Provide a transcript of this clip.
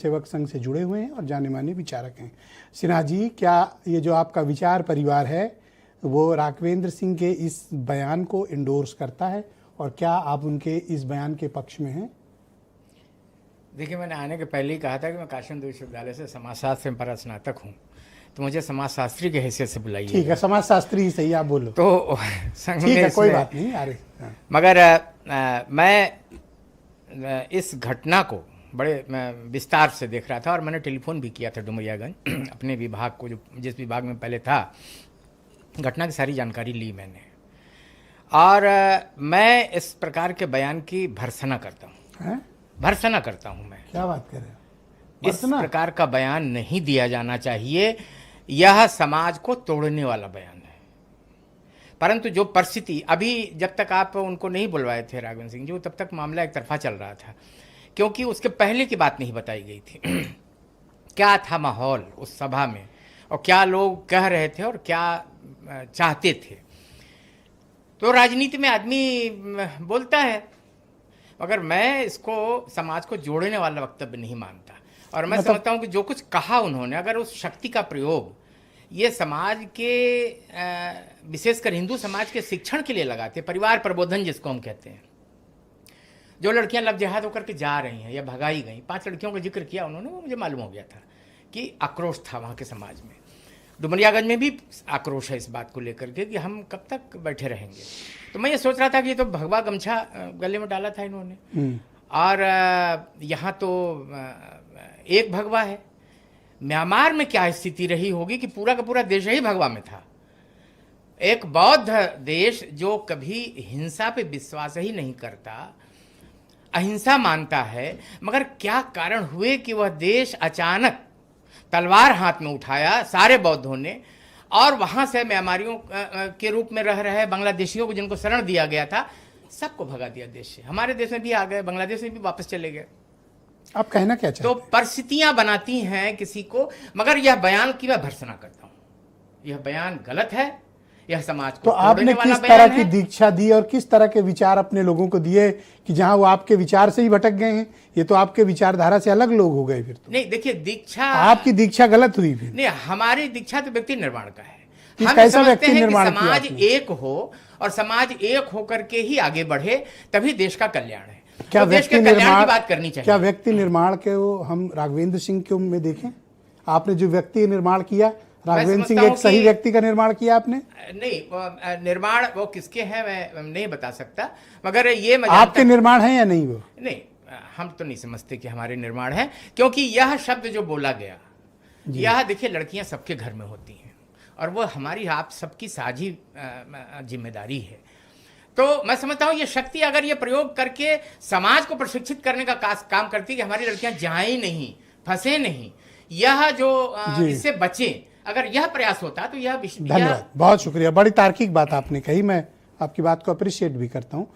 सेवक संघ से जुड़े हुए हैं और जाने माने विचारक हैं। सिन्हा जी, क्या ये जो आपका विचार परिवार है वो राघवेंद्र सिंह के इस बयान को इंडोर्स करता है और क्या आप उनके इस बयान के पक्ष में हैं? देखिए, मैंने आने के पहले ही कहा था कि मैं काशी हिंदू विश्वविद्यालय से समाजशास्त्र में परास्नातक हूँ, तो मुझे समाजशास्त्री की हैसियत से बुलाइए। ठीक है, समाजशास्त्री ही सही, आप बोलो। तो संघ ठीक ने है, कोई बात नहीं। अरे मगर मैं इस घटना को बड़े विस्तार से देख रहा था और मैंने टेलीफोन भी किया था डुमरियागंज अपने विभाग को, जो जिस विभाग में पहले था। घटना की सारी जानकारी ली मैंने और मैं इस प्रकार के बयान की भर्त्सना करता हूँ। भर्त्सना करता हूँ मैं। क्या बात कर रहे हैं? इस प्रकार का बयान नहीं दिया जाना चाहिए। यह समाज को तोड़ने वाला बयान है। परंतु जो परिस्थिति अभी, जब तक आप उनको नहीं बुलवाए थे राघवेंद्र सिंह जी, तब तक मामला एक तरफा चल रहा था, क्योंकि उसके पहले की बात नहीं बताई गई थी। क्या था माहौल उस सभा में और क्या लोग कह रहे थे और क्या चाहते थे। तो राजनीति में आदमी बोलता है, मगर मैं इसको समाज को जोड़ने वाला वक्तव्य नहीं मानता। और मैं समझता हूं कि जो कुछ कहा उन्होंने, अगर उस शक्ति का प्रयोग ये समाज के विशेषकर हिंदू समाज के शिक्षण के लिए लगाते, परिवार प्रबोधन जिसको हम कहते हैं, जो लड़कियां लव जिहाद होकर के जा रही हैं या भगाई गई, 5 लड़कियों का जिक्र किया उन्होंने, वो मुझे मालूम हो गया था कि आक्रोश था वहाँ के समाज में। डुमरियागंज में भी आक्रोश है इस बात को लेकर के कि हम कब तक बैठे रहेंगे। तो मैं ये सोच रहा था कि ये तो भगवा गमछा गले में डाला था इन्होंने, और यहाँ तो एक भगवा है। म्यांमार में क्या स्थिति रही होगी कि पूरा का पूरा देश ही भगवा में था। एक बौद्ध देश जो कभी हिंसा पे विश्वास ही नहीं करता, अहिंसा मानता है, मगर क्या कारण हुए कि वह देश अचानक तलवार हाथ में उठाया सारे बौद्धों ने, और वहां से म्यांमारियों के रूप में रह रहे बांग्लादेशियों को, जिनको शरण दिया गया था, सबको भगा दिया देश से। हमारे देश में भी आ गए, बांग्लादेश में भी वापस चले गए। आप कहना क्या चाहते हैं? तो परिस्थितियां बनाती हैं किसी को, मगर यह बयान की मैं भर्त्सना करता हूं। यह बयान गलत है, यह समाज को तो आपने किस तरह की दीक्षा दी और किस तरह के विचार अपने लोगों को दिए कि जहां वो आपके विचार से ही भटक गए हैं? ये तो आपके विचारधारा से अलग लोग हो गए फिर तो। नहीं, देखिए, दीक्षा, आपकी दीक्षा गलत हुई फिर। नहीं, हमारी दीक्षा तो व्यक्ति निर्माण का है। हम कैसा व्यक्ति निर्माण किया? समाज एक हो और समाज एक होकर के ही आगे बढ़े, तभी देश का कल्याण है। क्या तो देश के कल्याण की बात करनी चाहिए। क्या व्यक्ति निर्माण के वो हम राघवेंद्र सिंह के में देखें? आपने जो व्यक्ति निर्माण किया, राघवेंद्र सिंह एक सही व्यक्ति का निर्माण किया आपने? नहीं, निर्माण वो किसके हैं मैं नहीं बता सकता, मगर ये आपके निर्माण है या नहीं? वो नहीं, हम तो नहीं समझते कि हमारे निर्माण है, क्योंकि यह शब्द जो बोला गया, यह देखिए, लड़कियां सबके घर में होती हैं और वो हमारी आप सबकी साझी जिम्मेदारी है। तो मैं समझता हूँ ये शक्ति अगर ये प्रयोग करके समाज को प्रशिक्षित करने का काम करती है कि हमारी लड़कियां जाएं नहीं, फंसे नहीं, यह जो इससे बचे, अगर यह प्रयास होता तो यह धन्यवाद, बहुत शुक्रिया। बड़ी तार्किक बात आपने कही, मैं आपकी बात को अप्रिशिएट भी करता हूँ।